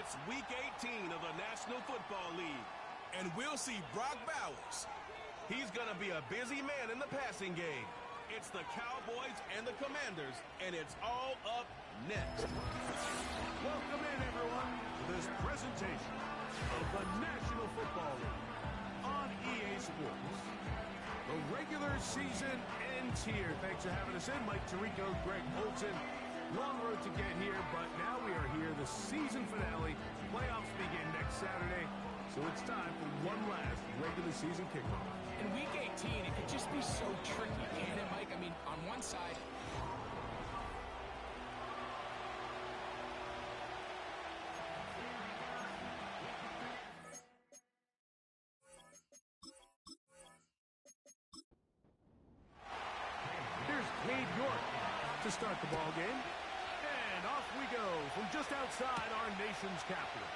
It's Week 18 of the National Football League, and we'll see Brock Bowers. He's going to be a busy man in the passing game. It's the Cowboys and the Commanders, and it's all up next. Welcome in, everyone, to this presentation of the National Football League on EA Sports. The regular season ends here. Thanks for having us in. Mike Tirico, Greg Olson. Long road to get here, but now we are here. The season finale. Playoffs begin next Saturday, so it's time for one last regular season kickoff. In Week 18, it could just be so tricky, can't it, Mike? I mean, on one side... Here's Cade York to start the ball game. And off we go from just outside our nation's capital.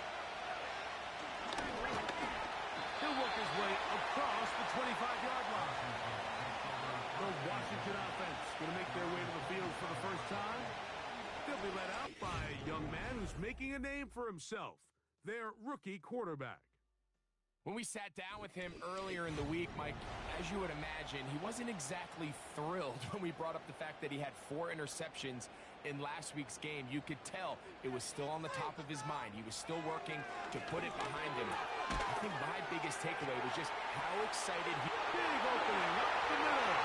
He'll work his way across the 25-yard line. The Washington offense going to make their way to the field for the first time. They'll be led out by a young man who's making a name for himself, their rookie quarterback. When we sat down with him earlier in the week, Mike, as you would imagine, he wasn't exactly thrilled when we brought up the fact that he had 4 interceptions in last week's game. You could tell it was still on the top of his mind. He was still working to put it behind him. I think my biggest takeaway was just how excited he... Big opening up the middle.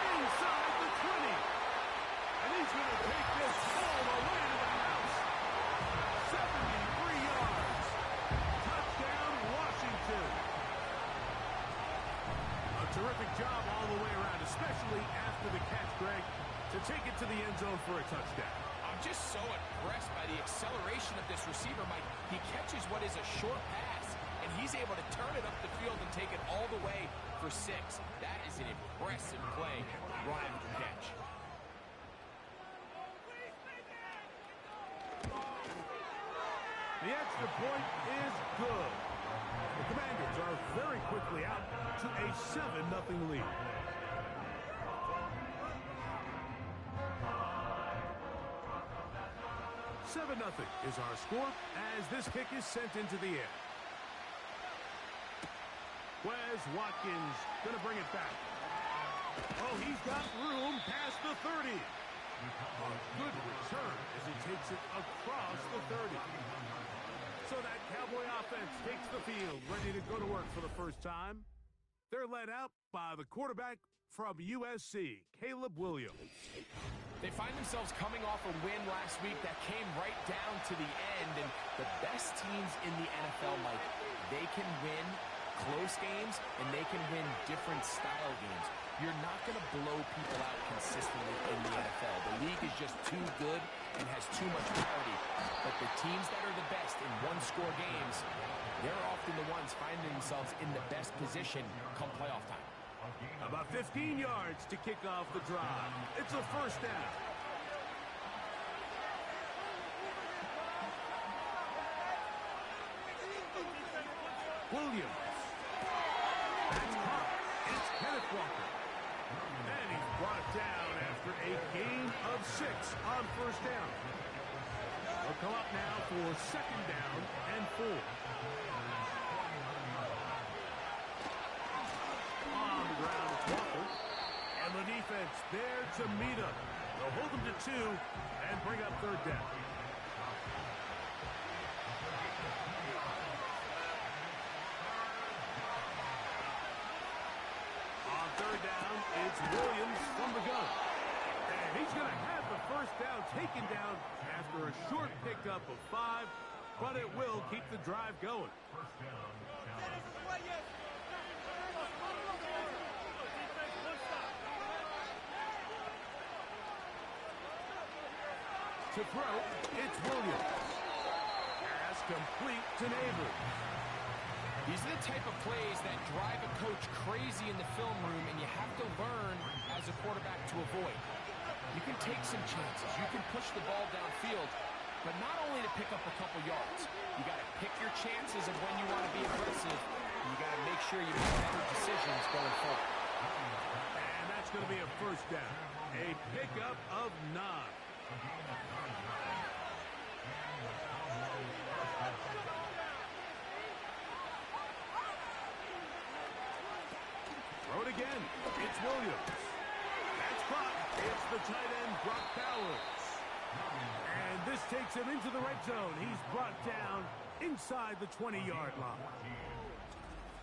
Inside the 20. And he's going to take this all the way to the house. 73 yards. Touchdown, Washington. A terrific job all the way around, especially after the catch, Greg, to take it to the end zone for a touchdown. I'm just so impressed by the acceleration of this receiver, Mike. He catches what is a short pass, and he's able to turn it up the field and take it all the way for 6. That is an impressive play, run after catch. The extra point is good. The Commanders are very quickly out to a 7-0 lead. "7-0 is our score as this kick is sent into the air. Wes Watkins going to bring it back. Oh, he's got room past the 30. A good return as he takes it across the 30. So that Cowboy offense takes the field, ready to go to work for the first time. They're led out by the quarterback from USC, Caleb Williams. They find themselves coming off a win last week that came right down to the end, and the best teams in the NFL, Mike, they can win close games, and they can win different style games. You're not going to blow people out consistently in the NFL. The league is just too good and has too much parity. But the teams that are the best in one-score games, they're often the ones finding themselves in the best position come playoff time. About 15 yards to kick off the drive. It's a first down. Williams. That's caught. It's Kenneth Walker. And he's brought down after a gain of 6 on first down. They'll come up now for second down and 4. On the ground, it's Walker. And the defense there to meet him. They'll hold him to 2 and bring up third down. On third down, it's Williams from the gun. And he's going to have the first down taken down after a short pickup of 5, but it will keep the drive going. To throw, it's Williams. Pass complete to Neighbors. These are the type of plays that drive a coach crazy in the film room, and you have to learn as a quarterback to avoid. You can take some chances. You can push the ball downfield, but not only to pick up a couple yards. You got to pick your chances of when you want to be aggressive, and you got to make sure you make better decisions going forward. And that's going to be a first down. A pickup of 9. Throw it again. It's Williams. That's caught. It's the tight end, Brock Bowers. And this takes him into the red zone. He's brought down inside the 20-yard line.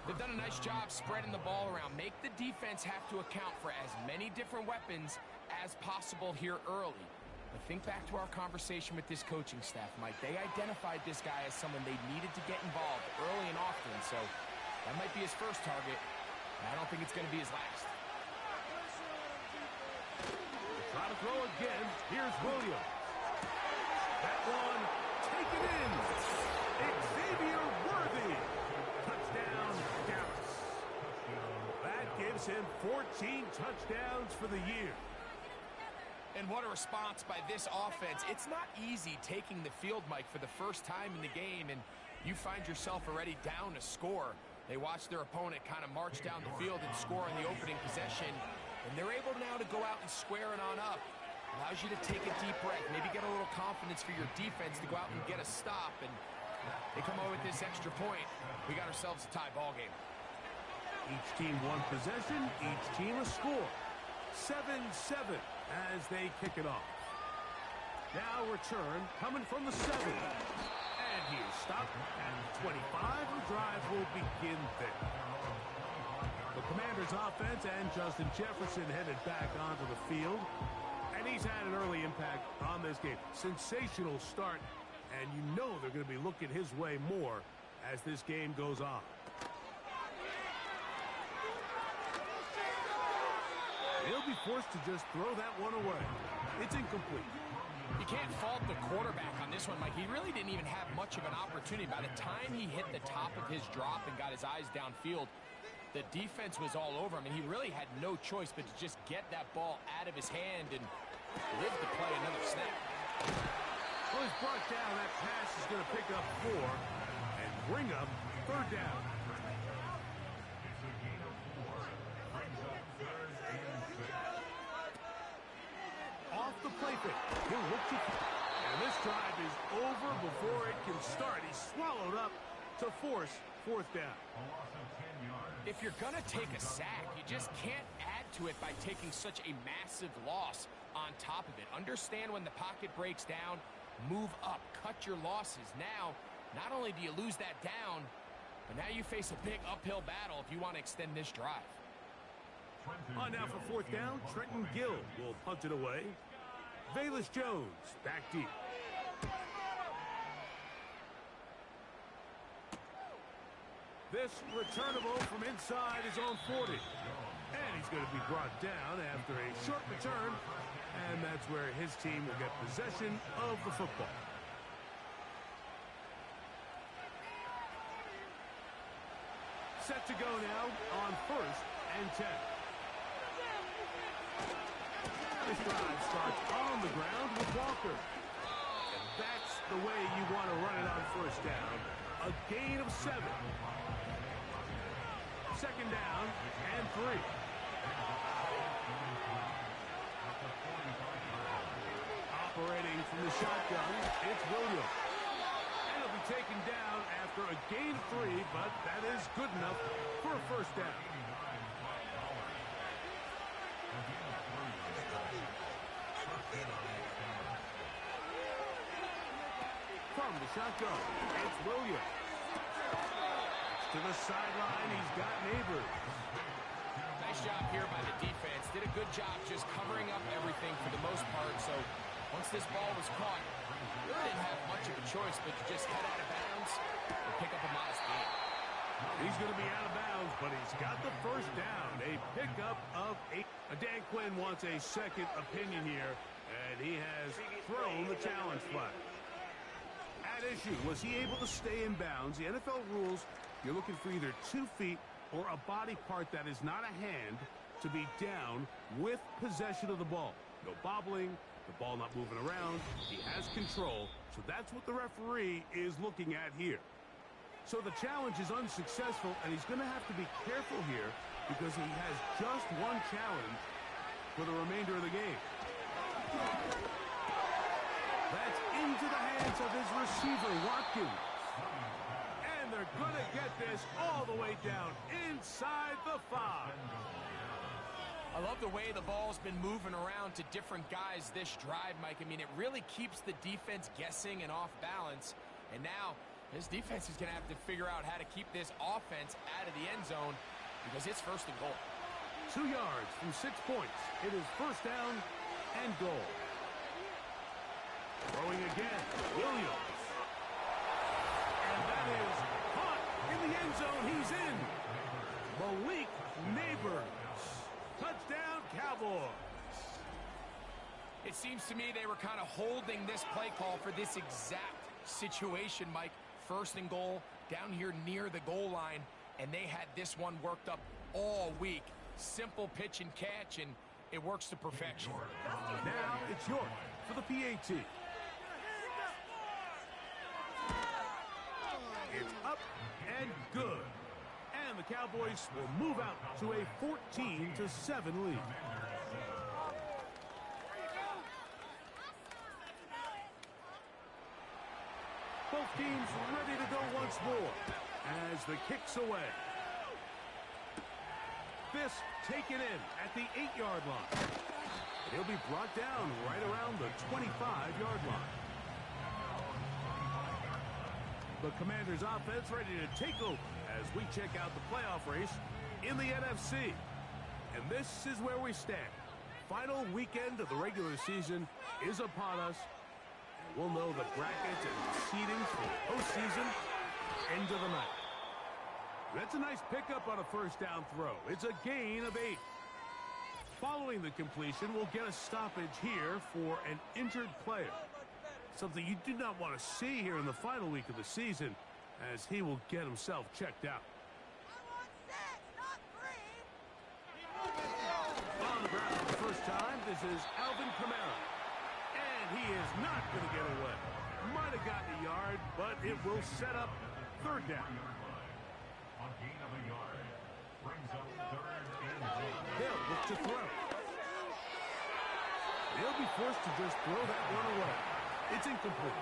They've done a nice job spreading the ball around. Make the defense have to account for as many different weapons as possible here early. But think back to our conversation with this coaching staff, Mike. They identified this guy as someone they needed to get involved early and often. So that might be his first target. And I don't think it's going to be his last. Try to throw again. Here's Williams. That one taken in. Xavier Worthy. Touchdown, Dallas. That gives him 14 touchdowns for the year. And what a response by this offense. It's not easy taking the field, Mike, for the first time in the game, and you find yourself already down a score. They watch their opponent kind of march down the field and score on the opening possession, and they're able now to go out and square it on up. Allows you to take a deep breath, maybe get a little confidence for your defense to go out and get a stop, and they come away with this extra point. We got ourselves a tie ball game. Each team one possession, each team a score. 7-7 as they kick it off. Now return coming from the 7. And he is stopped at 25. The drive will begin there. The Commanders offense and Justin Jefferson headed back onto the field. And he's had an early impact on this game. Sensational start. And you know they're going to be looking his way more as this game goes on. He'll be forced to just throw that one away. It's incomplete. You can't fault the quarterback on this one, Mike. He really didn't even have much of an opportunity. By the time he hit the top of his drop and got his eyes downfield, the defense was all over him, and he really had no choice but to just get that ball out of his hand and live to play another snap. Well, he's brought down. That pass is going to pick up 4 and bring up 3rd down. Off the play fake. He'll look to... And this drive is over before it can start. He's swallowed up to force 4th down. If you're going to take a sack, you just can't add to it by taking such a massive loss on top of it. Understand when the pocket breaks down, move up, cut your losses. Now, not only do you lose that down, but now you face a big uphill battle if you want to extend this drive. On now for 4th down, Trenton Gill will punt it away. Velus Jones back deep. This returnable from inside his own 40. And he's going to be brought down after a short return. And that's where his team will get possession of the football. Set to go now on 1st and 10. This drive starts on the ground with Walker. And that's the way you want to run it on 1st down. A gain of 7. 2nd down and 3. Operating from the shotgun, it's Williams. And he'll be taken down after a gain of 3, but that is good enough for a 1st down. From the shotgun, it's Williams. To the sideline, he's got Neighbors. Nice job here by the defense. Did a good job just covering up everything for the most part. So once this ball was caught, really didn't have much of a choice but to just head out of bounds and pick up a modest gain. He's going to be out of bounds, but he's got the 1st down. A pickup of 8. Dan Quinn wants a second opinion here, and he has thrown the challenge flag. At issue, was he able to stay in bounds? The NFL rules, you're looking for either 2 feet or a body part that is not a hand to be down with possession of the ball. No bobbling, the ball not moving around. He has control, so that's what the referee is looking at here. So the challenge is unsuccessful, and he's going to have to be careful here because he has just one challenge for the remainder of the game. That's into the hands of his receiver, Watkins. And they're going to get this all the way down inside the 5. I love the way the ball's been moving around to different guys this drive, Mike. I mean, it really keeps the defense guessing and off balance. And now, this defense is going to have to figure out how to keep this offense out of the end zone because it's first and goal. 2 yards from 6 points. It is first down and goal. Throwing again, Williams. And that is caught in the end zone. He's in. Malik Neighbors. Touchdown, Cowboys. It seems to me they were kind of holding this play call for this exact situation, Mike. First and goal, down here near the goal line, and they had this one worked up all week. Simple pitch and catch, and it works to perfection. Now it's York for the PAT. It's up and good. And the Cowboys will move out to a 14-7 lead. Both teams ready to go once more as the kick's away. This taken in at the 8-yard line. He'll be brought down right around the 25-yard line. The Commanders' offense ready to take over as we check out the playoff race in the NFC. And this is where we stand. Final weekend of the regular season is upon us. We'll know the brackets and the seedings for the postseason end of the night. That's a nice pickup on a first down throw. It's a gain of 8. Following the completion, we'll get a stoppage here for an injured player. Something you do not want to see here in the final week of the season as he will get himself checked out. On the ground for the first time, this is Alvin Kamara. And he is not going to get away. Might have gotten a yard, but it will set up third down. Hill looks to throw. He'll be forced to just throw that one away. It's incomplete.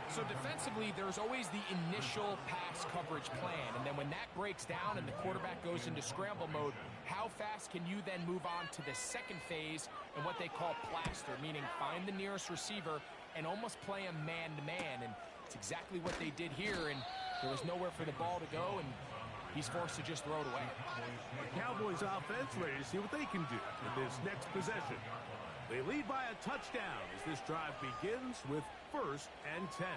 So defensively, there's always the initial pass coverage plan, and then when that breaks down and the quarterback goes into scramble mode, how fast can you then move on to the second phase and what they call plaster, meaning find the nearest receiver and almost play him man-to-man, and it's exactly what they did here, and there was nowhere for the ball to go, and he's forced to just throw it away. The Cowboys offense ready to see what they can do in this next possession. They lead by a touchdown as this drive begins with first and 10.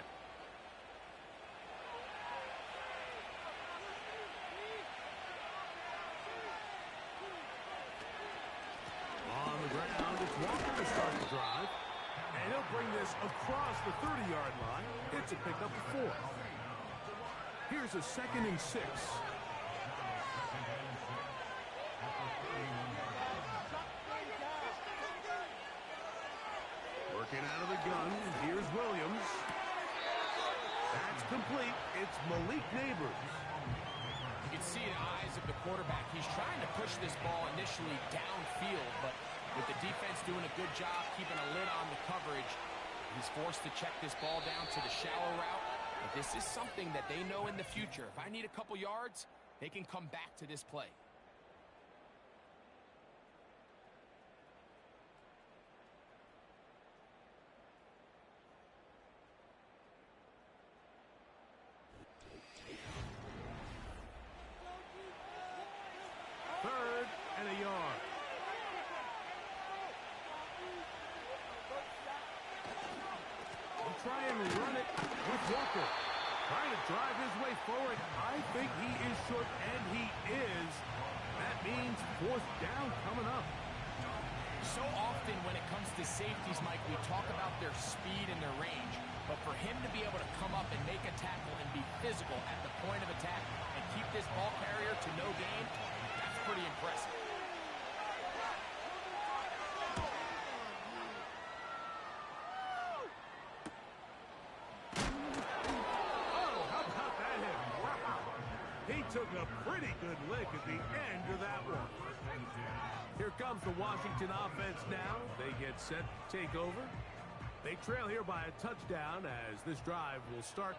On the ground, it's Walker to start the drive. And he'll bring this across the 30-yard line. It's a pickup of 4. Here's a 2nd and 6. Working out of the gun, here's Williams. That's complete. It's Malik Neighbors. You can see in the eyes of the quarterback, he's trying to push this ball initially downfield, but with the defense doing a good job keeping a lid on the coverage, he's forced to check this ball down to the shallow route. But this is something that they know in the future. If I need a couple yards, they can come back to this play. Third and a yard. He'll try and run it with Walker. Trying to drive his way forward. I think he is short, and he is. That means fourth down coming up. So often when it comes to safeties, Mike, we talk about their speed and their range. But for him to be able to come up and make a tackle and be physical at the point of attack and keep this ball carrier to no gain, that's pretty impressive. Oh, how about that hit? Wow. He took a pretty good lick at the end of that one. Here comes the Washington offense now. They get set to take over. They trail here by a touchdown as this drive will start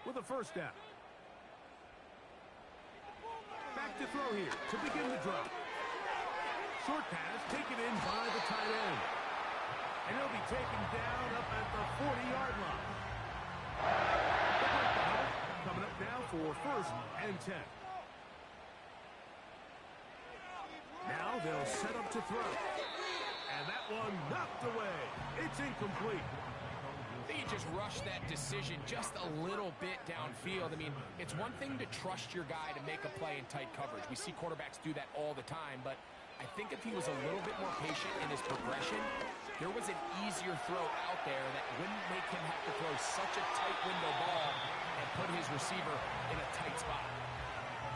with a first down. Back to throw here to begin the drive. Short pass taken in by the tight end. And he'll be taken down up at the 40-yard line. Coming up now for first and 10. Now they'll set up to throw. And that one knocked away. It's incomplete. I think you just rushed that decision just a little bit downfield. I mean, it's one thing to trust your guy to make a play in tight coverage. We see quarterbacks do that all the time, but I think if he was a little bit more patient in his progression, there was an easier throw out there that wouldn't make him have to throw such a tight window ball and put his receiver in a tight spot.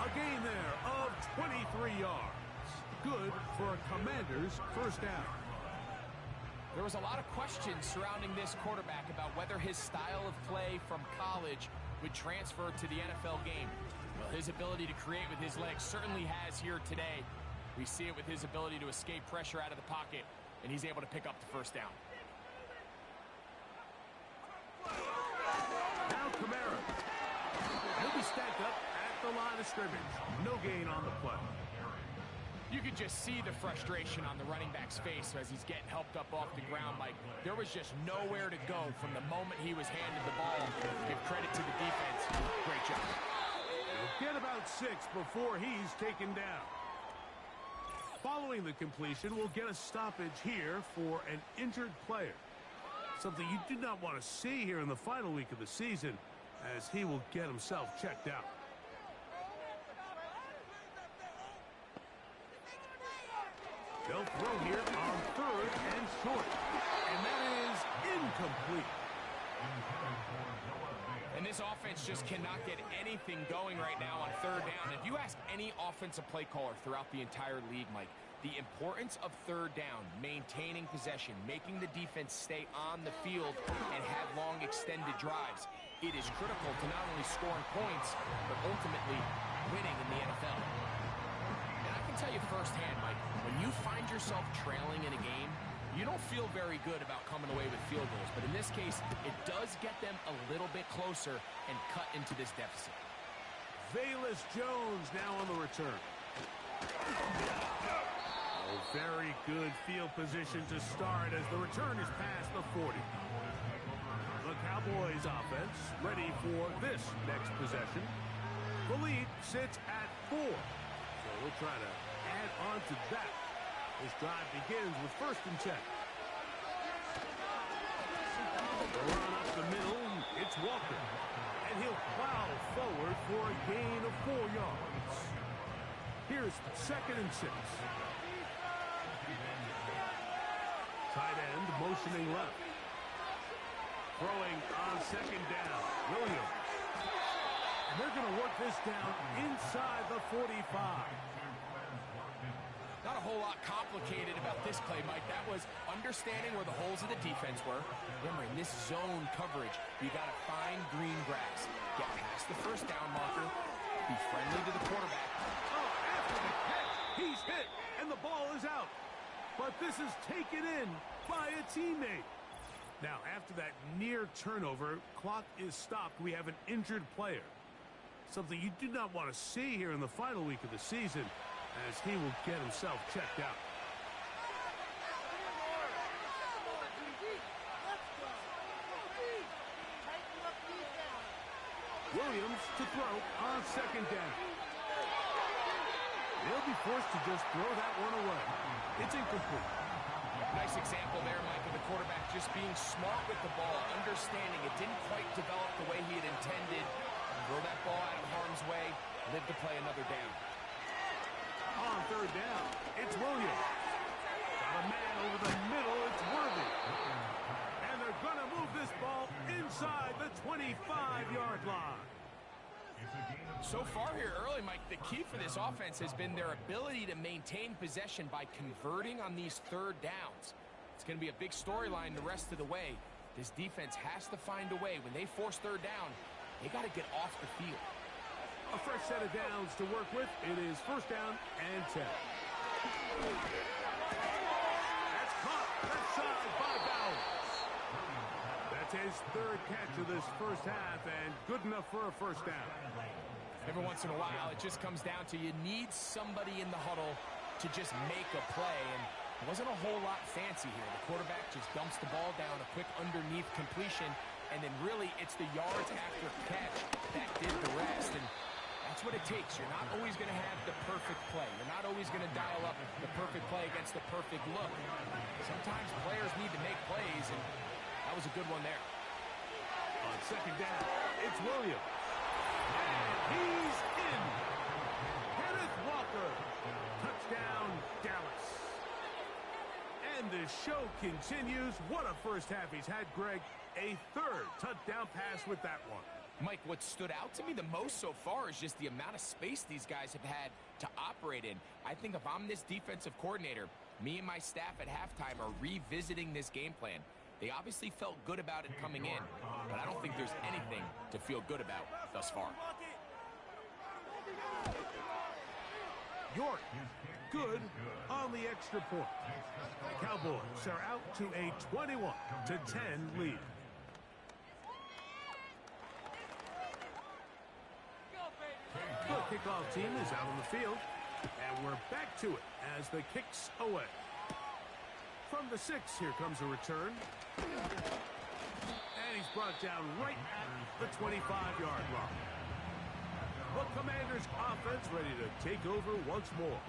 A gain there of 23 yards. Good for a Commanders first down. There was a lot of questions surrounding this quarterback about whether his style of play from college would transfer to the NFL game. Well, his ability to create with his legs certainly has here today. We see it with his ability to escape pressure out of the pocket, and he's able to pick up the first down. Now Kamara. He'll be stacked up at the line of scrimmage. No gain on the play. You could just see the frustration on the running back's face as he's getting helped up off the ground. Like, there was just nowhere to go from the moment he was handed the ball. Give credit to the defense. Great job. He'll get about 6 before he's taken down. Following the completion, we'll get a stoppage here for an injured player. Something you do not want to see here in the final week of the season, as he will get himself checked out. They'll throw here on third and short. And that is incomplete. And this offense just cannot get anything going right now on third down. If you ask any offensive play caller throughout the entire league, Mike, the importance of third down, maintaining possession, making the defense stay on the field and have long extended drives, it is critical to not only scoring points, but ultimately winning in the NFL. And I can tell you firsthand, Mike, when you find yourself trailing in a game, you don't feel very good about coming away with field goals. But in this case, it does get them a little bit closer and cut into this deficit. Velus Jones now on the return. Oh, very good field position to start as the return is past the 40. The Cowboys offense ready for this next possession. The lead sits at 4. So we'll try to add on to that. This drive begins with first and 10. Run up the middle, it's Walker. And he'll plow forward for a gain of 4 yards. Here's second and 6. Tight end motioning left. Throwing on second down. Williams. And they're going to work this down inside the 45. Not a whole lot complicated about this play, Mike. That was understanding where the holes of the defense were. Remember, in this zone coverage, you got to find green grass. Get past the first down marker. Be friendly to the quarterback. Oh, after the catch, he's hit, and the ball is out. But this is taken in by a teammate. Now, after that near turnover, clock is stopped. We have an injured player. Something you do not want to see here in the final week of the season, as he will get himself checked out. Williams to throw on second down. They'll be forced to just throw that one away. It's incomplete. Nice example there, Mike, of the quarterback just being smart with the ball, understanding it didn't quite develop the way he had intended. Throw that ball out of harm's way, live to play another down. On third down, it's Williams. Got a man over the middle, it's Worthy. And they're going to move this ball inside the 25-yard line. So far here early, Mike, the key for this offense has been their ability to maintain possession by converting on these third downs. It's going to be a big storyline the rest of the way. This defense has to find a way. When they force third down, they got to get off the field. A fresh set of downs to work with. It is first down and 10. That's caught left side by Bowers. his third catch of this first half, and good enough for a first down. Every once in a while, it just comes down to you need somebody in the huddle to just make a play, and it wasn't a whole lot fancy here. The quarterback just dumps the ball down, a quick underneath completion, and then really it's the yards after catch that did the rest, and that's what it takes. You're not always going to have the perfect play. You're not always going to dial up the perfect play against the perfect look. Sometimes players need to make plays, and that was a good one there. On second down, it's Williams. And he's in. Kenneth Walker. Touchdown, Dallas. And the show continues. What a first half he's had, Greg. A third touchdown pass with that one. Mike, what stood out to me the most so far is just the amount of space these guys have had to operate in. I think if I'm this defensive coordinator, me and my staff at halftime are revisiting this game plan. They obviously felt good about it coming in, but I don't think there's anything to feel good about thus far. York, good on the extra point. The Cowboys are out to a 21-10 lead. The kickoff team is out on the field, and we're back to it as the kick's away. From the 6, here comes a return. And he's brought down right at the 25-yard line. The Commanders' offense ready to take over once more.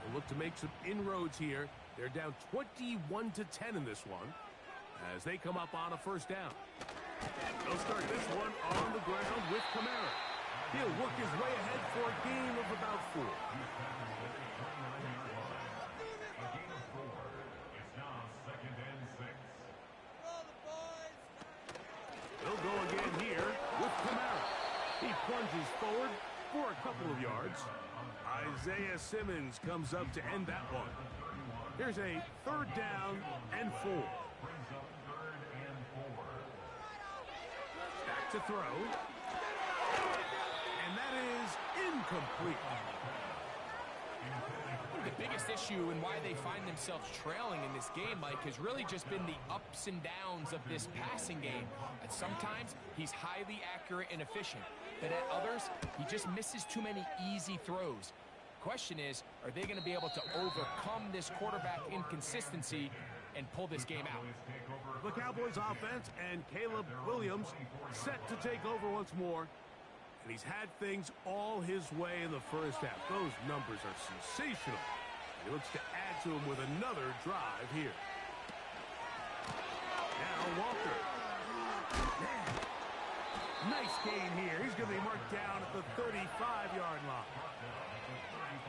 They'll look to make some inroads here. They're down 21-10 in this one as they come up on a first down. They'll start this one on the ground with Kamara. He'll work his way ahead for a gain of about 4. They'll go again here with Kamara. He plunges forward for a couple of yards. Isaiah Simmons comes up to end that one. Here's a third down and 4. Back to throw. And that is incomplete. The biggest issue and why they find themselves trailing in this game, Mike, has really just been the ups and downs of this passing game. At sometimes, he's highly accurate and efficient, but at others, he just misses too many easy throws. Question is, are they going to be able to overcome this quarterback inconsistency and pull this game out? The Cowboys offense and Caleb Williams set to take over once more. And he's had things all his way in the first half. Those numbers are sensational. And he looks to add to them with another drive here. Now Walker. Man. Nice gain here. He's going to be marked down at the 35-yard line.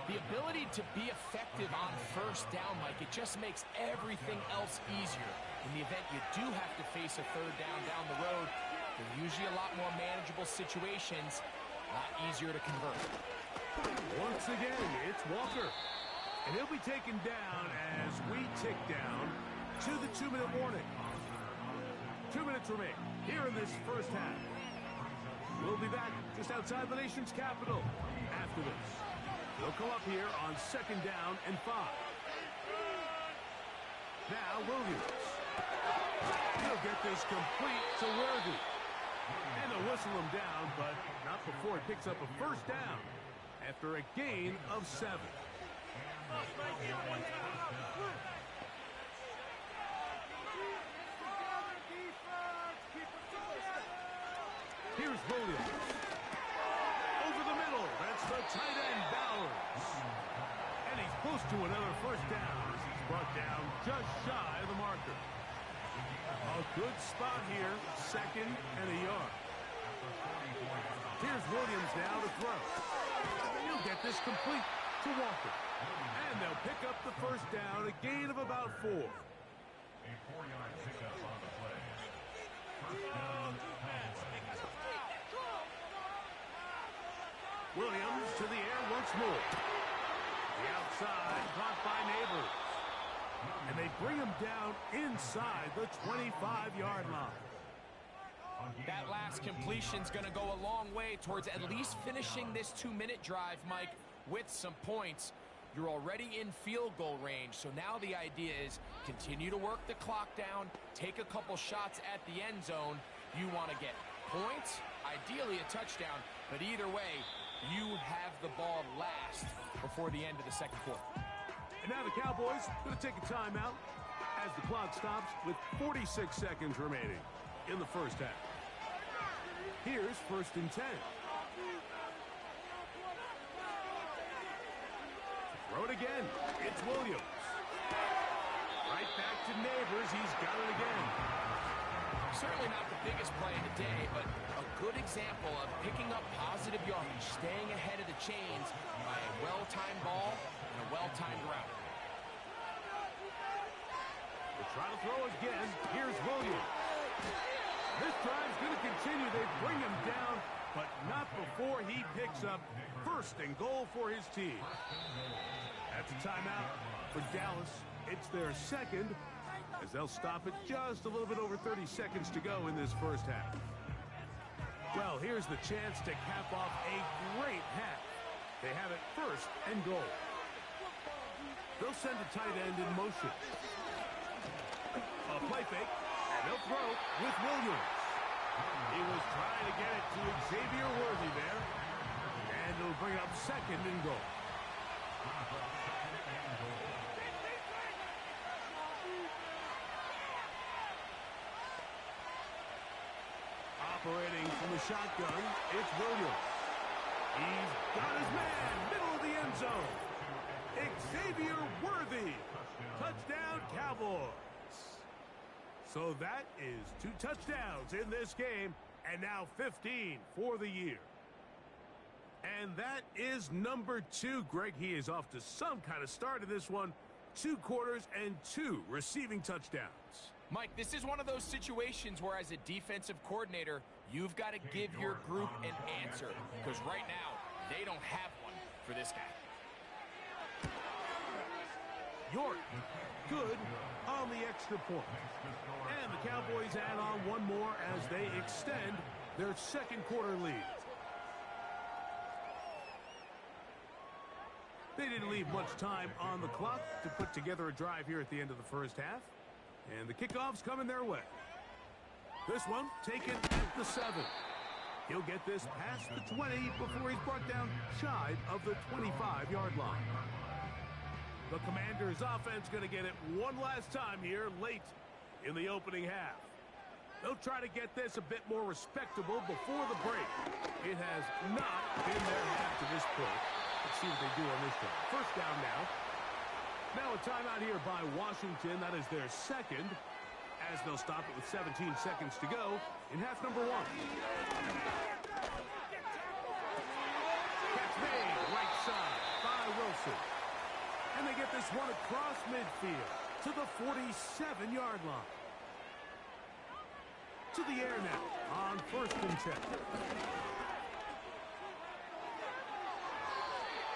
The ability to be effective on first down, Mike, it just makes everything else easier. In the event you do have to face a third down the road, they're usually a lot more manageable situations, a lot easier to convert. Once again, it's Walker. And he'll be taken down as we tick down to the 2-minute warning. 2 minutes remain here in this first half. We'll be back just outside the nation's capital after this. They'll come up here on second down and 5. Now Williams. He'll get this complete to Worthy. And they'll whistle him down, but not before he picks up a first down after a gain of 7. Here's Williams. Over the middle. That's the tight end, Bowers. And he's close to another first down as he's brought down just shy of the marker. A good spot here, second and a yard. Here's Williams now to throw. He'll get this complete to Walker. And they'll pick up the first down, a gain of about 4. A 4-yard pickup on the play. First down pass. Williams to the air once more. The outside caught by Neighbors. And they bring him down inside the 25-yard line. That last completion's going to go a long way towards at least finishing this 2-minute drive, Mike, with some points. You're already in field goal range, so now the idea is continue to work the clock down, take a couple shots at the end zone. You want to get points, ideally a touchdown, but either way, you have the ball last before the end of the second quarter. And now the Cowboys going to take a timeout as the clock stops with 46 seconds remaining in the first half. Here's 1st and 10. Throw it again. It's Williams. Right back to Neighbors. He's got it again. Certainly not the biggest play of the day, but a good example of picking up positive yardage, staying ahead of the chains by a well-timed ball and a well-timed route. They'll try to throw again. Here's Williams. This drive's going to continue. They bring him down, but not before he picks up 1st and goal for his team. That's a timeout for Dallas. It's their second, as they'll stop it just a little bit over 30 seconds to go in this first half. Well, here's the chance to cap off a great half. They have it 1st and goal. They'll send a tight end in motion. A play fake, and they'll throw with Williams. He was trying to get it to Xavier Worthy there, and it'll bring up 2nd and goal. Operating from the shotgun, it's Williams. He's got his man, middle of the end zone. Xavier Worthy. Touchdown, Cowboys. So that is 2 touchdowns in this game, and now 15 for the year. And that is number 2. Greg, he is off to some kind of start in this one. 2 quarters and 2 receiving touchdowns. Mike, this is one of those situations where as a defensive coordinator, you've got to give your group an answer, because right now, they don't have one for this guy. York, good on the extra point. And the Cowboys add on one more as they extend their second quarter lead. They didn't leave much time on the clock to put together a drive here at the end of the first half. And the kickoff's coming their way. This one taken at the 7. He'll get this past the 20 before he's brought down shy of the 25-yard line. The Commanders' offense going to get it one last time here late in the opening half. They'll try to get this a bit more respectable before the break. It has not been their half to this point. Let's see what they do on this one. First down now. Now a timeout here by Washington. That is their second, as they'll stop it with 17 seconds to go in half number 1. Catch made, right side by Wilson. And they get this one across midfield to the 47-yard line. To the air now on 1st and 10.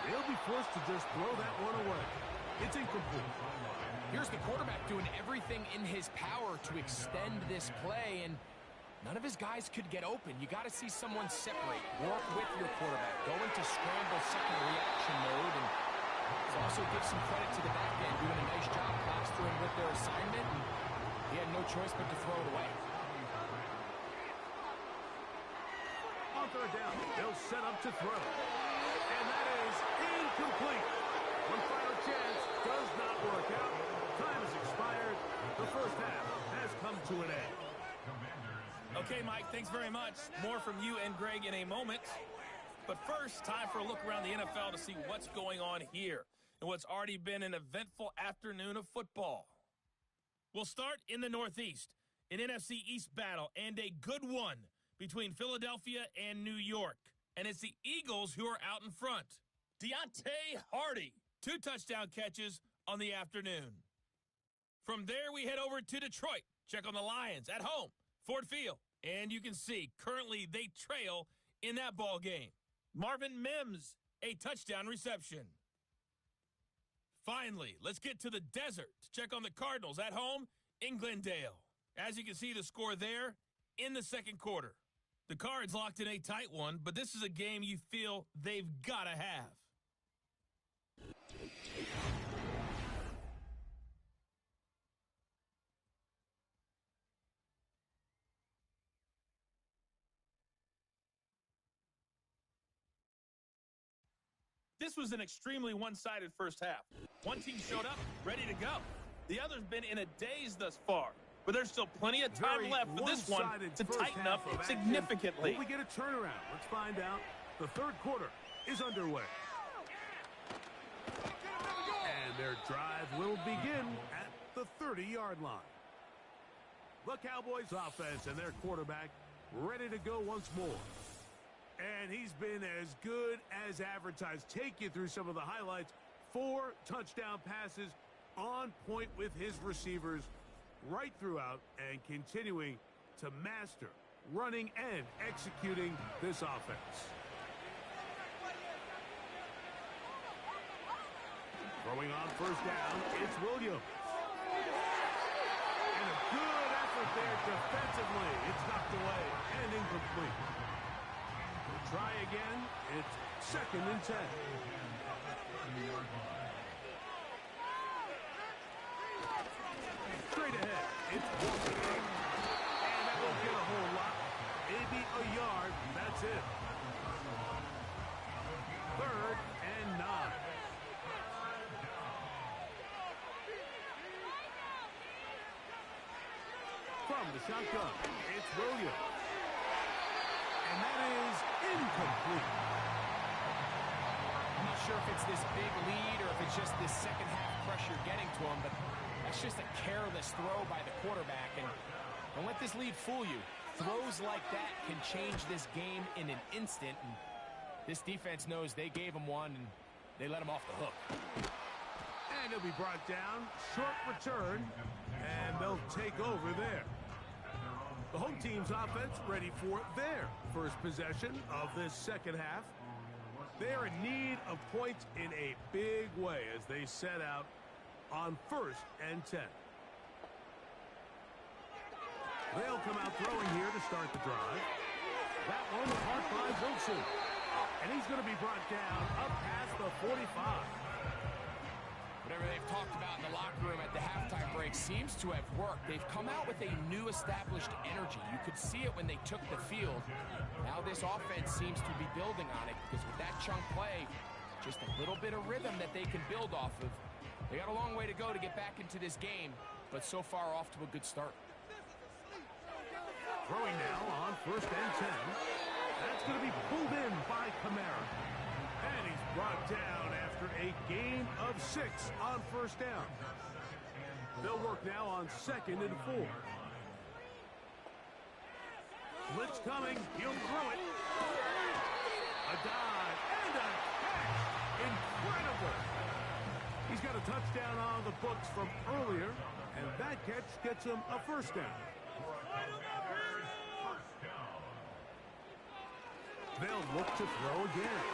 They'll be forced to just throw that one away. It's incomplete. Here's the quarterback doing everything in his power to extend this play, and none of his guys could get open. You got to see someone separate, work with your quarterback, go into scramble second reaction mode, and also give some credit to the back end, doing a nice job plastering with their assignment, and he had no choice but to throw it away. On 3rd down, they'll set up to throw. And that is incomplete. One final chance does not work out. Time has expired. The first half has come to an end. Okay, Mike, thanks very much. More from you and Greg in a moment. But first, time for a look around the NFL to see what's going on here and what's already been an eventful afternoon of football. We'll start in the Northeast, an NFC East battle, and a good one between Philadelphia and New York. And it's the Eagles who are out in front. Deontay Hardy, 2 touchdown catches on the afternoon. From there, we head over to Detroit. Check on the Lions at home, Ford Field. And you can see, currently they trail in that ball game. Marvin Mims, a touchdown reception. Finally, let's get to the desert to check on the Cardinals at home in Glendale. As you can see, the score there in the second quarter. The Cards locked in a tight one, but this is a game you feel they've got to have. This was an extremely one-sided first half. One team showed up, ready to go. The other's been in a daze thus far, but there's still plenty of time left for this one to tighten up significantly. Will we get a turnaround? Let's find out. The third quarter is underway. And their drive will begin at the 30-yard line. The Cowboys offense and their quarterback ready to go once more. And he's been as good as advertised. Take you through some of the highlights. 4 touchdown passes on point with his receivers right throughout and continuing to master running and executing this offense. Throwing on first down, it's Williams. And a good effort there defensively. It's knocked away and incomplete. Try again. It's 2nd and 10. Straight ahead. It's walking. And that won't get a whole lot. Maybe a yard. That's it. 3rd and 9. From the shotgun, it's Williams. And that is incomplete. I'm not sure if it's this big lead or if it's just this second half pressure getting to him, but that's just a careless throw by the quarterback. And don't let this lead fool you. Throws like that can change this game in an instant. And this defense knows they gave him one, and they let him off the hook. And he'll be brought down. Short return. And they'll take over there. The home team's offense ready for their first possession of this second half. They're in need of points in a big way as they set out on 1st and 10. They'll come out throwing here to start the drive. That one caught by Wilson. And he's going to be brought down up past the 45. Whatever they've talked about in the locker room at the halftime break seems to have worked. They've come out with a new established energy. You could see it when they took the field. Now this offense seems to be building on it because with that chunk play, just a little bit of rhythm that they can build off of. They got a long way to go to get back into this game, but so far off to a good start. Throwing now on 1st and 10. That's going to be pulled in by Kamara. And he's brought down after a gain of 6 on 1st down. They'll work now on 2nd and 4. Blitz coming. He'll throw it. A dive and a catch. Incredible. He's got a touchdown on the books from earlier, and that catch gets him a 1st down. They'll look to throw again.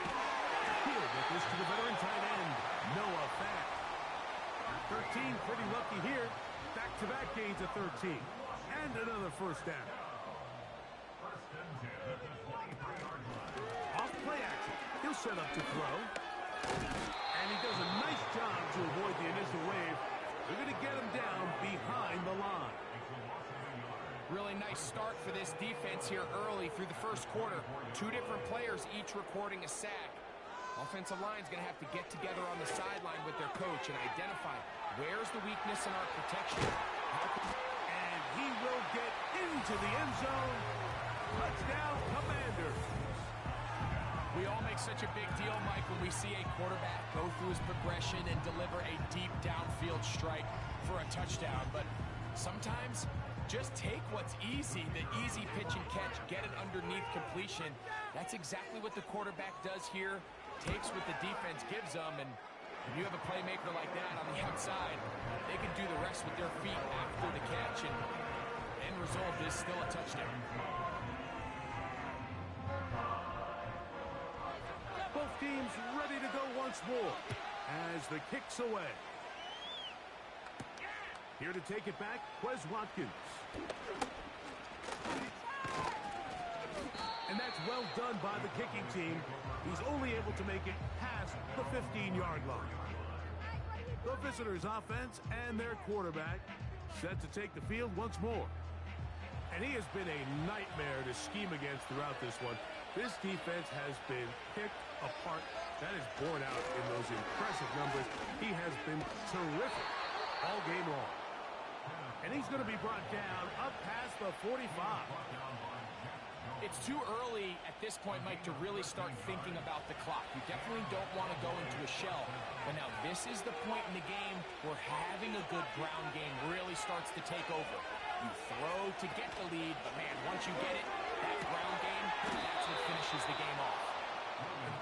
He'll get this to the veteran tight end, Noah Fant. 13, pretty lucky here. Back-to-back gains of 13. And another 1st down. Off play action. He'll set up to throw. And he does a nice job to avoid the initial wave. They're going to get him down behind the line. Really nice start for this defense here early through the first quarter. 2 different players each recording a sack. Offensive line's going to have to get together on the sideline with their coach and identify where's the weakness in our protection. And he will get into the end zone. Touchdown, Commanders. We all make such a big deal, Mike, when we see a quarterback go through his progression and deliver a deep downfield strike for a touchdown. But sometimes just take what's easy, the easy pitch and catch, get it underneath completion. That's exactly what the quarterback does here. Takes what the defense gives them, and when you have a playmaker like that on the outside, they can do the rest with their feet after the catch, and the end result is still a touchdown. Both teams ready to go once more as the kick's away. Here to take it back, Wes Watkins. And that's well done by the kicking team. He's only able to make it past the 15-yard line. The visitors' offense and their quarterback set to take the field once more. And he has been a nightmare to scheme against throughout this one. This defense has been picked apart. That is borne out in those impressive numbers. He has been terrific all game long. And he's going to be brought down up past the 45. It's too early at this point, Mike, to really start thinking about the clock. You definitely don't want to go into a shell. But now this is the point in the game where having a good ground game really starts to take over. You throw to get the lead, but man, once you get it, that ground game, that's what finishes the game off.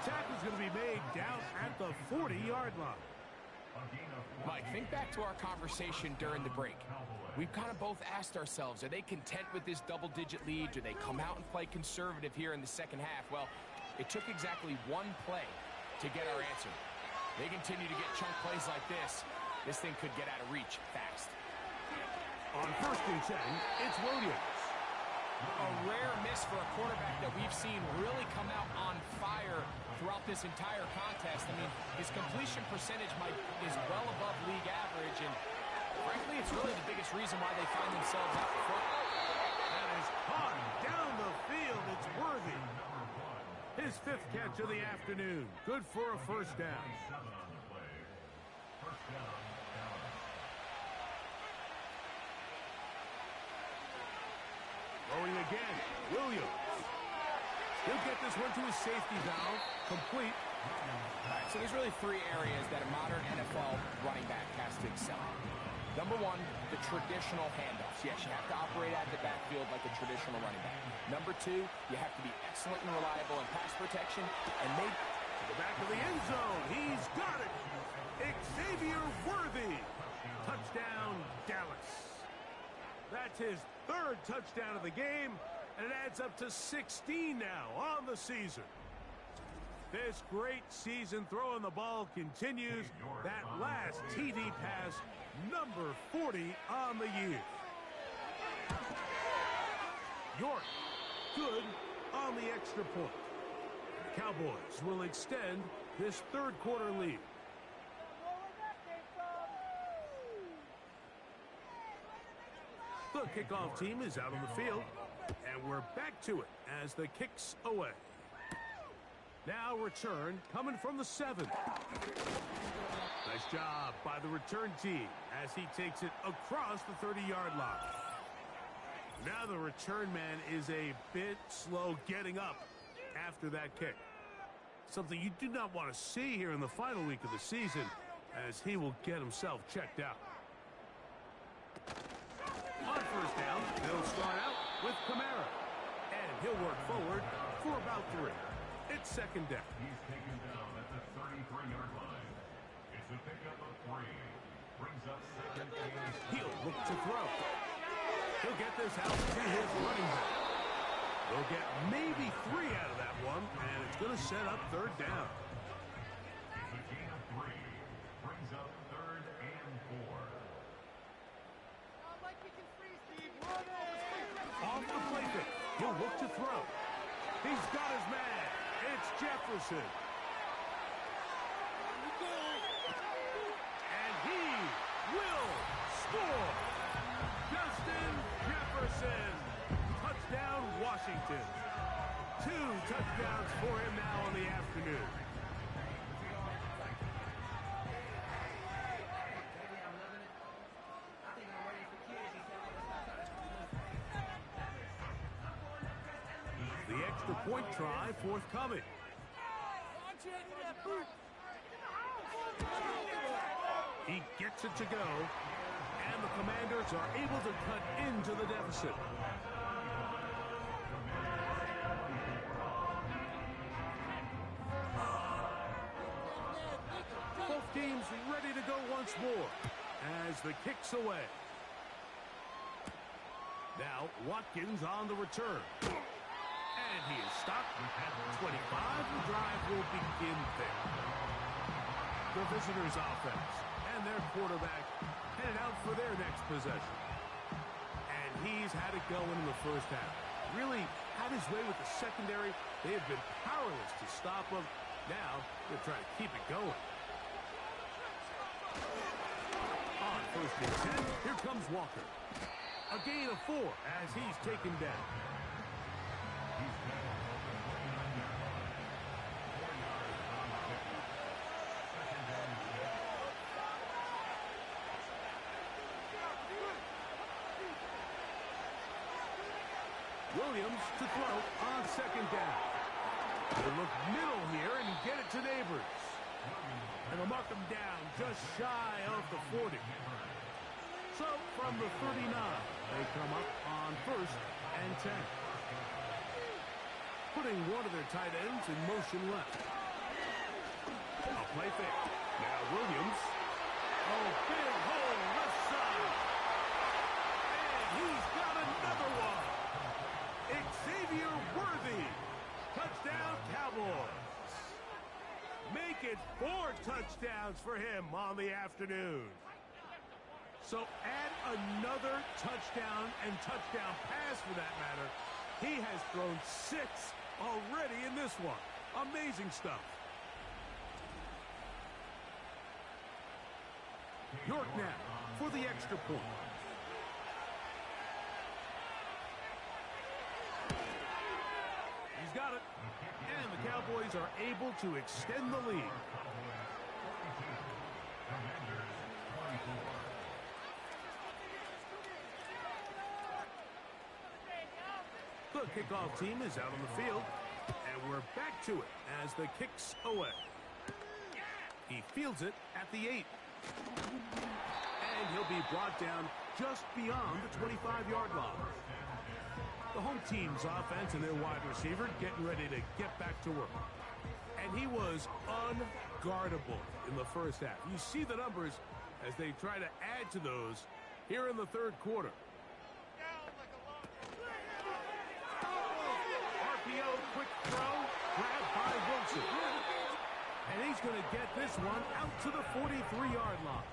The tackle is going to be made down at the 40-yard line. Mike, think back to our conversation during the break. We've kind of both asked ourselves, are they content with this double-digit lead? Do they come out and play conservative here in the second half? Well, it took exactly one play to get our answer. They continue to get chunk plays like this. This thing could get out of reach fast. On 1st and 10, it's Williams. A rare miss for a quarterback that we've seen really come out on fire throughout this entire contest. I mean, his completion percentage, Mike, is well above league average, and frankly, it's really the biggest reason why they find themselves out front. That is caught down the field. It's Worthy. His 5th catch of the afternoon. Good for a first down. Going again, Williams. He'll get this one to his safety valve. Complete. All right, so there's really 3 areas that a modern NFL running back has to excel in. Number 1, the traditional handoffs. Yes, you have to operate out of the backfield like a traditional running back. Number 2, you have to be excellent and reliable in pass protection. And they... To the back of the end zone. He's got it. Xavier Worthy. Touchdown, Dallas. That's his 3rd touchdown of the game, and it adds up to 16 now on the season. This great season throwing the ball continues. That last TD pass, number 40 on the year. York, good on the extra point. Cowboys will extend this 3rd quarter lead. The kickoff team is out on the field, and we're back to it as the kick's away. Now return coming from the 7. Nice job by the return team as he takes it across the 30-yard line. Now the return man is a bit slow getting up after that kick. Something you do not want to see here in the final week of the season as he will get himself checked out. On first down, they'll start out with Kamara. And he'll work forward for about 3. It's 2nd down. He's taken down at the 33-yard line. It's a pickup of 3. Brings up 2nd and... He'll look to throw. He'll get this out to his running back. They'll get maybe 3 out of that one, and it's going to set up 3rd down. It's a gain of 3. Brings up 3rd and 4. Off the play fake. He'll look to throw. He's got his man. It's Jefferson. And he will score. Justin Jefferson. Touchdown, Washington. 2 touchdowns for him now in the afternoon. The extra point try forthcoming. He gets it to go, and the Commanders are able to cut into the deficit. Both teams ready to go once more as the kick's away. Now Watkins on the return. And he is stopped at 25. The drive will begin there. The visitors' offense and their quarterback headed out for their next possession. And he's had it going in the first half. Really had his way with the secondary. They have been powerless to stop him. Now they're trying to keep it going. first and 10. Here comes Walker. A gain of 4 as he's taken down. He's down at the 29-yard line. 4 yards on the pickup. Second down and 10. Williams to throw on second down. They look middle here and get it to Neighbors. And they'll mark him down just shy of the 40. So from the 39, they come up on first and 10. Putting one of their tight ends in motion left. A play fake. Now Williams. Oh, big hole left side. And he's got another one. Xavier Worthy. Touchdown, Cowboys. Make it 4 touchdowns for him on the afternoon. So add another touchdown and touchdown pass for that matter. He has thrown 6 already in this one. Amazing stuff. York now for the extra point. He's got it. And the Cowboys are able to extend the lead. The kickoff team is out on the field, and we're back to it as the kick's away. He fields it at the 8. And he'll be brought down just beyond the 25-yard line. The home team's offense and their wide receiver getting ready to get back to work. And he was unguardable in the first half. You see the numbers as they try to add to those here in the third quarter. RPO, quick throw, grabbed by Wilson. And he's going to get this one out to the 43-yard line.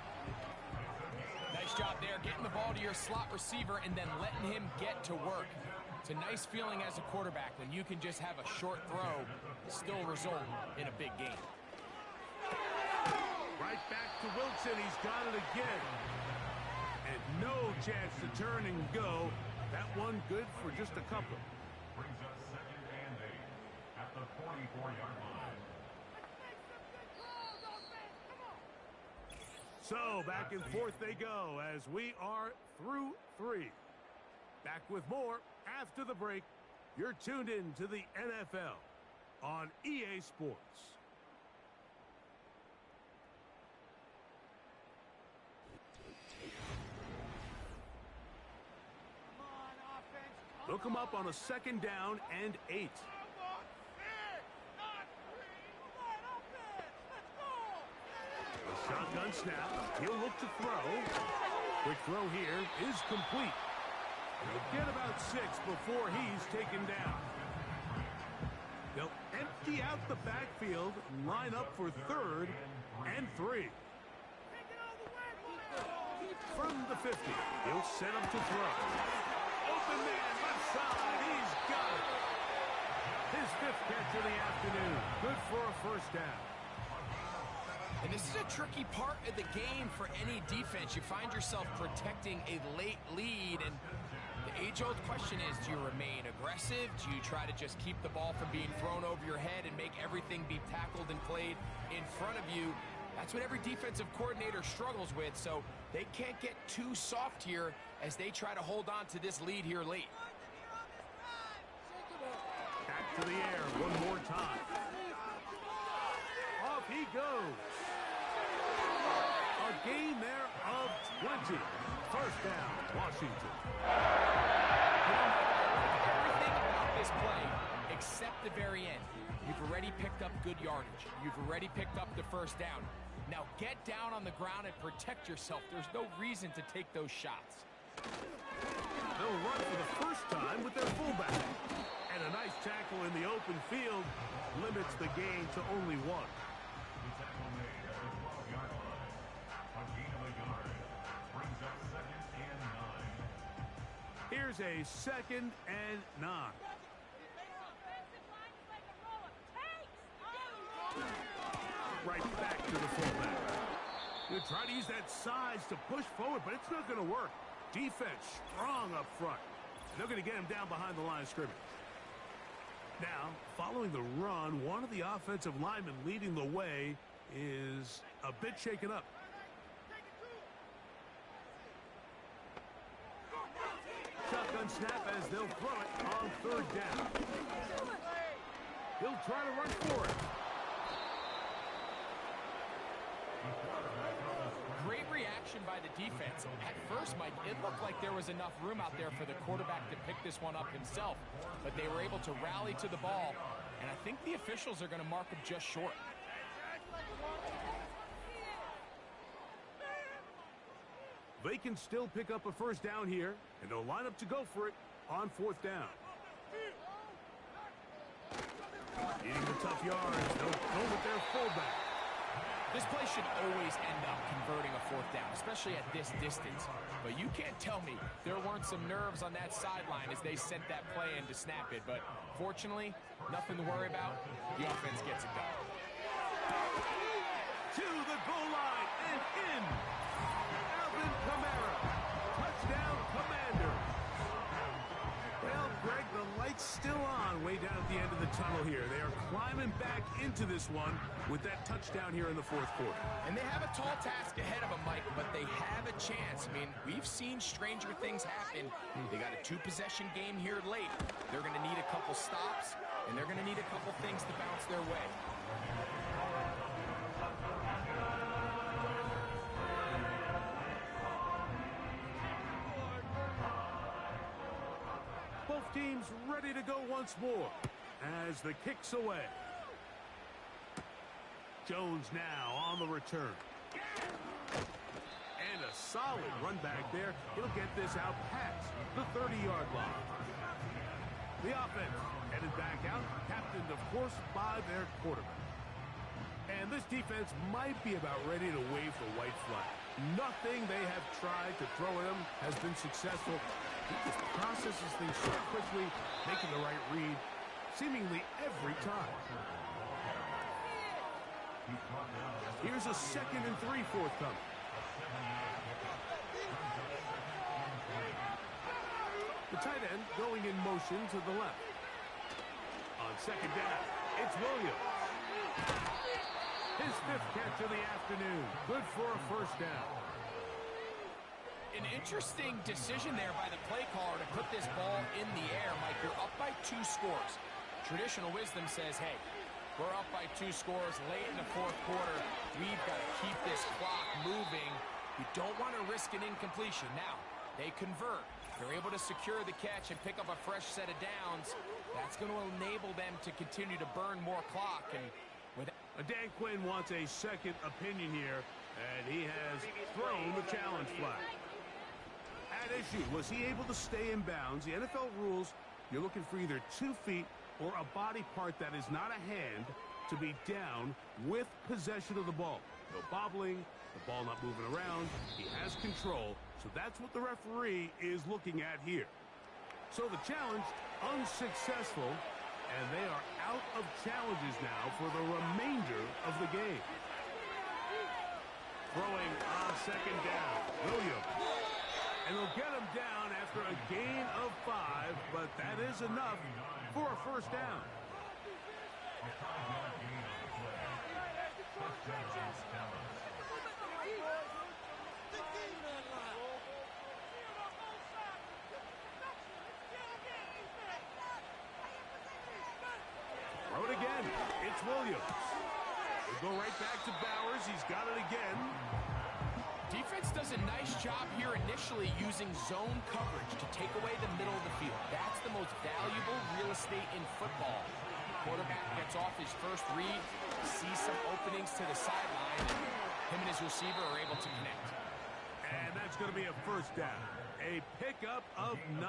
Nice job there, getting the ball to your slot receiver and then letting him get to work. It's a nice feeling as a quarterback when you can just have a short throw still result in a big game. Right back to Wilson. He's got it again. And no chance to turn and go. That one good for just a couple. Brings us second and 8 at the 44-yard line. So back and forth they go as we are through 3. Back with more after the break. You're tuned in to the NFL on EA Sports. Look him up on a second down and 8. Shotgun snap. He'll look to throw. Quick throw here is complete. He'll get about 6 before he's taken down. They'll empty out the backfield and line up for 3rd and 3. From the 50, he'll set him to throw. Open man, left side. He's got it. His 5th catch of the afternoon. Good for a first down. And this is a tricky part of the game for any defense. You find yourself protecting a late lead, and the age-old question is, do you remain aggressive? Do you try to just keep the ball from being thrown over your head and make everything be tackled and played in front of you? That's what every defensive coordinator struggles with, so they can't get too soft here as they try to hold on to this lead here late. Back to the air one more time. Off he goes. A gain there of 20. First down, Washington. Everything about this play except the very end. You've already picked up good yardage. You've already picked up the first down. Now get down on the ground and protect yourself. There's no reason to take those shots. They'll run for the first time with their fullback. And a nice tackle in the open field limits the gain to only 1. The tackle made at the 12-yard line. A gain of a yard. Brings up second and 9. Here's a 2nd and 9. Right back to the fullback. You try to use that size to push forward, but it's not going to work. Defense strong up front. They're going to get him down behind the line of scrimmage. Now, following the run, one of the offensive linemen leading the way is a bit shaken up. Shotgun snap as they'll throw it on third down. He'll try to run for it. Great reaction by the defense. At first, Mike, it looked like there was enough room out there for the quarterback to pick this one up himself, but they were able to rally to the ball, and I think the officials are going to mark him just short. They can still pick up a first down here, and they'll line up to go for it on fourth down. Eating the tough yards, they'll go with their fullback. This play should always end up converting a fourth down, especially at this distance. But you can't tell me there weren't some nerves on that sideline as they sent that play in to snap it. But fortunately, nothing to worry about. The offense gets it done. To the goal line and in. Alvin Kamara. Touchdown, Commanders. Well, Greg, the light's still on way down at the end of the tunnel here. They are climbing back into this one with that touchdown here in the fourth quarter. And they have a tall task ahead of them, Mike, but they have a chance. I mean, we've seen stranger things happen. They got a two-possession game here late. They're going to need a couple stops, and they're going to need a couple things to bounce their way. Both teams ready to go once more as the kick's away. Jones now on the return. And a solid run back there. He'll get this out past the 30-yard line. The offense headed back out, captained, of course, by their quarterback. And this defense might be about ready to wave the white flag. Nothing they have tried to throw at him has been successful. He just processes things so quickly, making the right read seemingly every time. Here's a 2nd and 3 forthcoming. The tight end going in motion to the left. On second down, it's Williams. His 5th catch of the afternoon. Good for a first down. An interesting decision there by the play caller to put this ball in the air. Mike, you're up by 2 scores. Traditional wisdom says, hey, we're up by 2 scores late in the fourth quarter. We've got to keep this clock moving. You don't want to risk an incompletion. Now, they convert. They're able to secure the catch and pick up a fresh set of downs. That's going to enable them to continue to burn more clock. And with Dan Quinn wants a second opinion here, and he has thrown the challenge flag. At issue, was he able to stay in bounds? The NFL rules, you're looking for either 2 feet or a body part that is not a hand to be down with possession of the ball. No bobbling, the ball not moving around. He has control, so that's what the referee is looking at here. So the challenge, unsuccessful, and they are out of challenges now for the remainder of the game. Throwing on second down, Williams. And they'll get him down after a gain of 5, but that is enough for a first down. Throw it again. It's Williams. We'll go right back to Bowers. He's got it again. defense does a nice job here initially using zone coverage to take away the middle of the field. That's the most valuable real estate in football. Quarterback gets off his first read, sees some openings to the sideline, and him and his receiver are able to connect. And that's going to be a first down. A pickup of 9.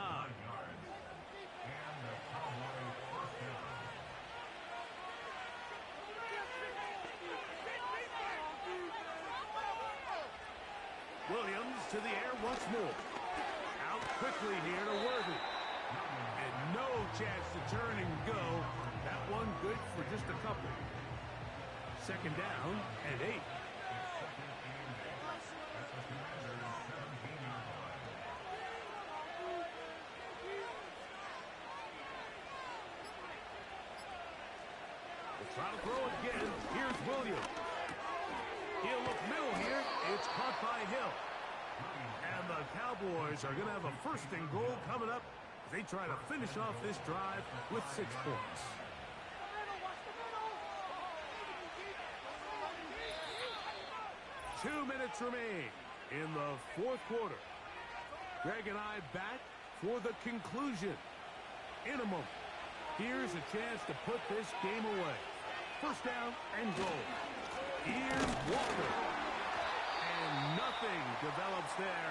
Williams to the air once more. Out quickly here to Worthy. And no chance to turn and go. That one good for just a couple. Second down and 8. Try to throw again. Here's Williams. He'll look middle here. It's caught by Hill. And the Cowboys are going to have a first and goal coming up as they try to finish off this drive with 6 points. 2 minutes remain in the 4th quarter. Greg and I back for the conclusion in a moment. Here's a chance to put this game away. First down and goal. Here's Walker. And nothing develops there.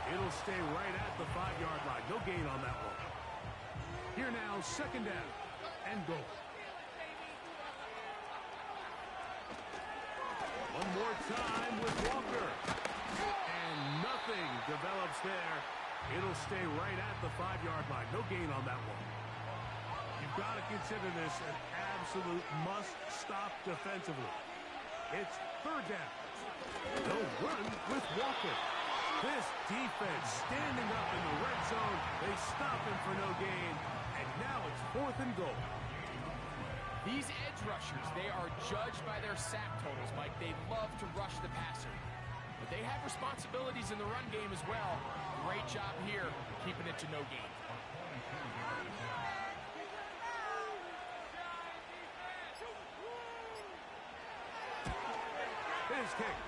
It'll stay right at the 5-yard line. No gain on that one. Here now, second down and goal. One more time with Walker. And nothing develops there. It'll stay right at the 5-yard line. No gain on that one. You've got to consider this an absolute must-stop defensively. It's third down. They'll run with Walker. This defense standing up in the red zone. They stop him for no gain. And now it's 4th and goal. These edge rushers, they are judged by their sack totals, Mike. They love to rush the passer. But they have responsibilities in the run game as well. Great job here, keeping it to no gain. His kick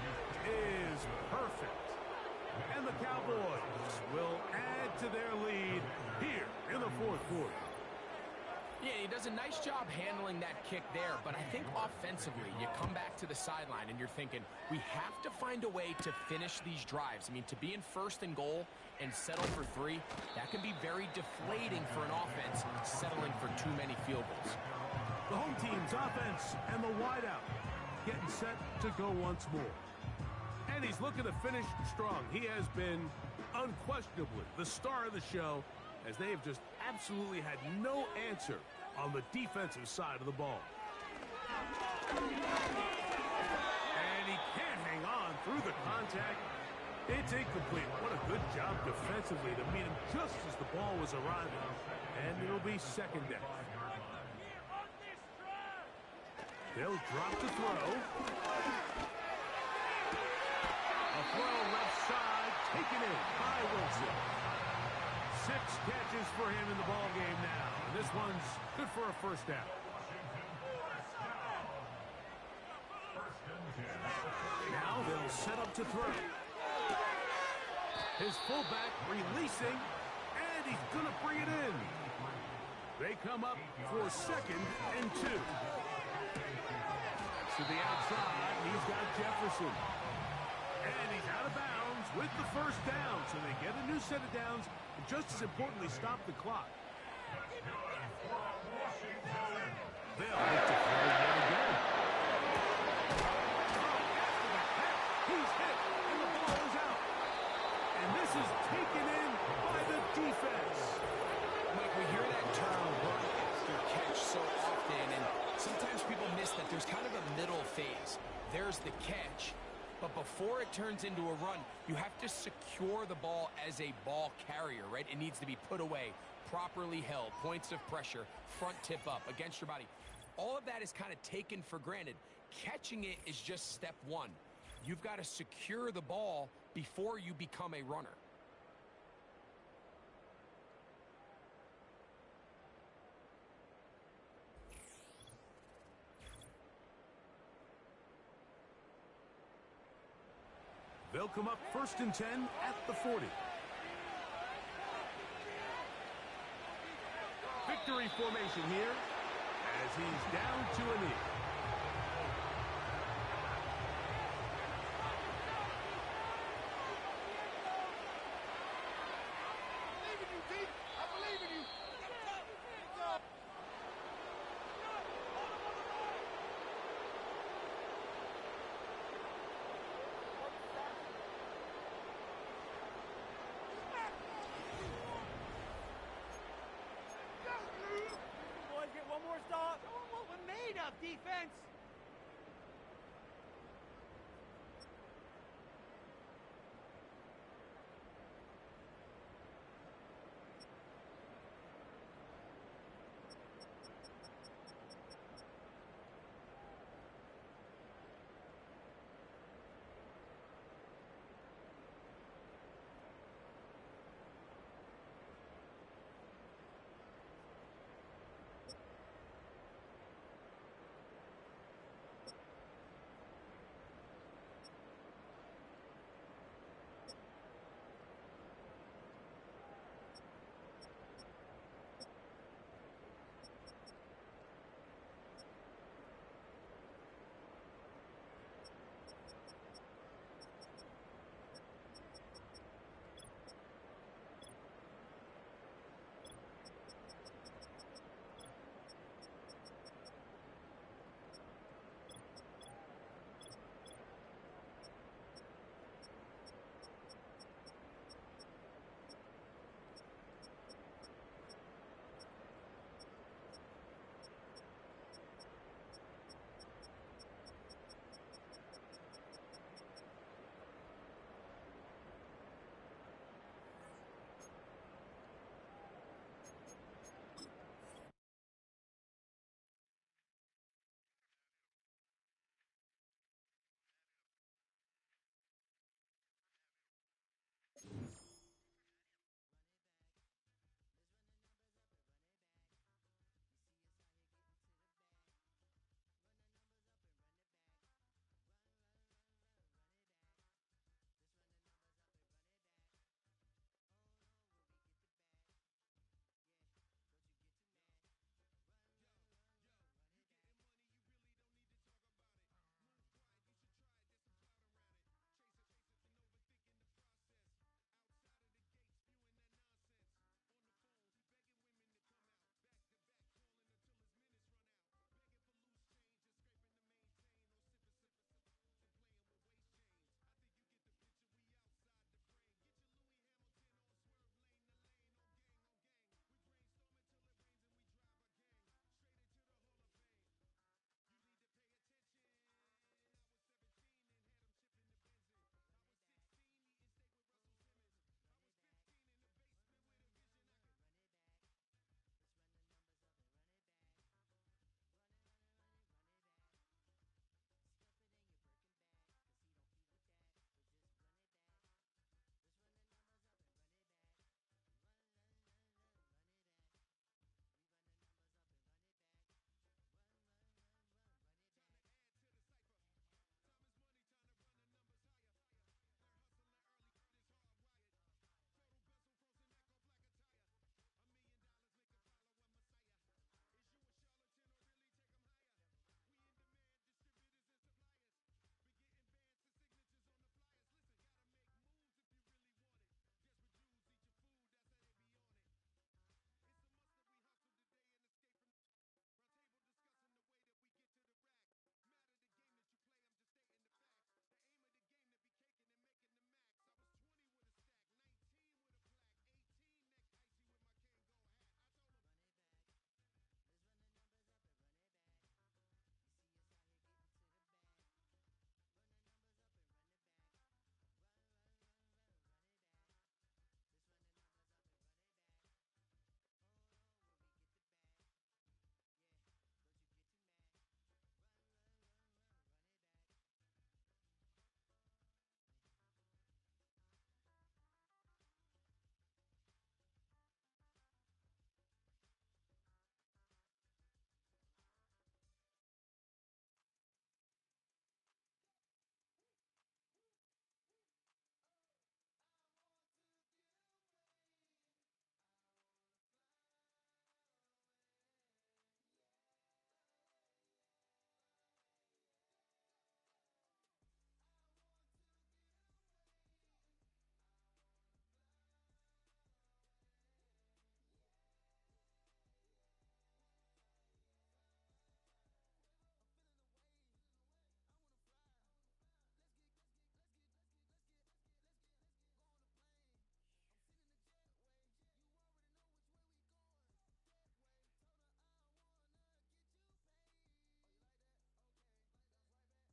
is perfect. And the Cowboys will add to their lead here in the 4th quarter. Yeah, he does a nice job handling that kick there, but I think offensively, you come back to the sideline and you're thinking, we have to find a way to finish these drives. I mean, to be in first and goal and settle for 3, that can be very deflating for an offense settling for too many field goals. The home team's offense and the wideout getting set to go once more. And he's looking to finish strong. He has been unquestionably the star of the show, as they have just absolutely had no answer on the defensive side of the ball. And he can't hang on through the contact. It's incomplete. What a good job defensively to meet him just as the ball was arriving. And it'll be second down. They'll drop the throw. A throw left side, taken in by Wilson. 6 catches for him in the ball game now. And this one's good for a first down. Now they'll set up to throw. His fullback releasing, and he's going to bring it in. They come up for second and 2. To the outside, he's got Jefferson. And he's out of bounds with the first down. So they get a new set of downs, and just as importantly, stop the clock. They'll look to throw yet again. He's hit, and the ball is out. And this is taken in by the defense. Mike, we hear that term run after catch so often, and sometimes people miss that there's kind of a middle phase. There's the catch, but before it turns into a run, you have to secure the ball as a ball carrier, right? It needs to be put away, properly held, points of pressure, front tip up against your body. All of that is kind of taken for granted. Catching it is just step one. You've got to secure the ball before you become a runner. They'll come up first and 10 at the 40. Victory formation here as he's down to a knee. Defense.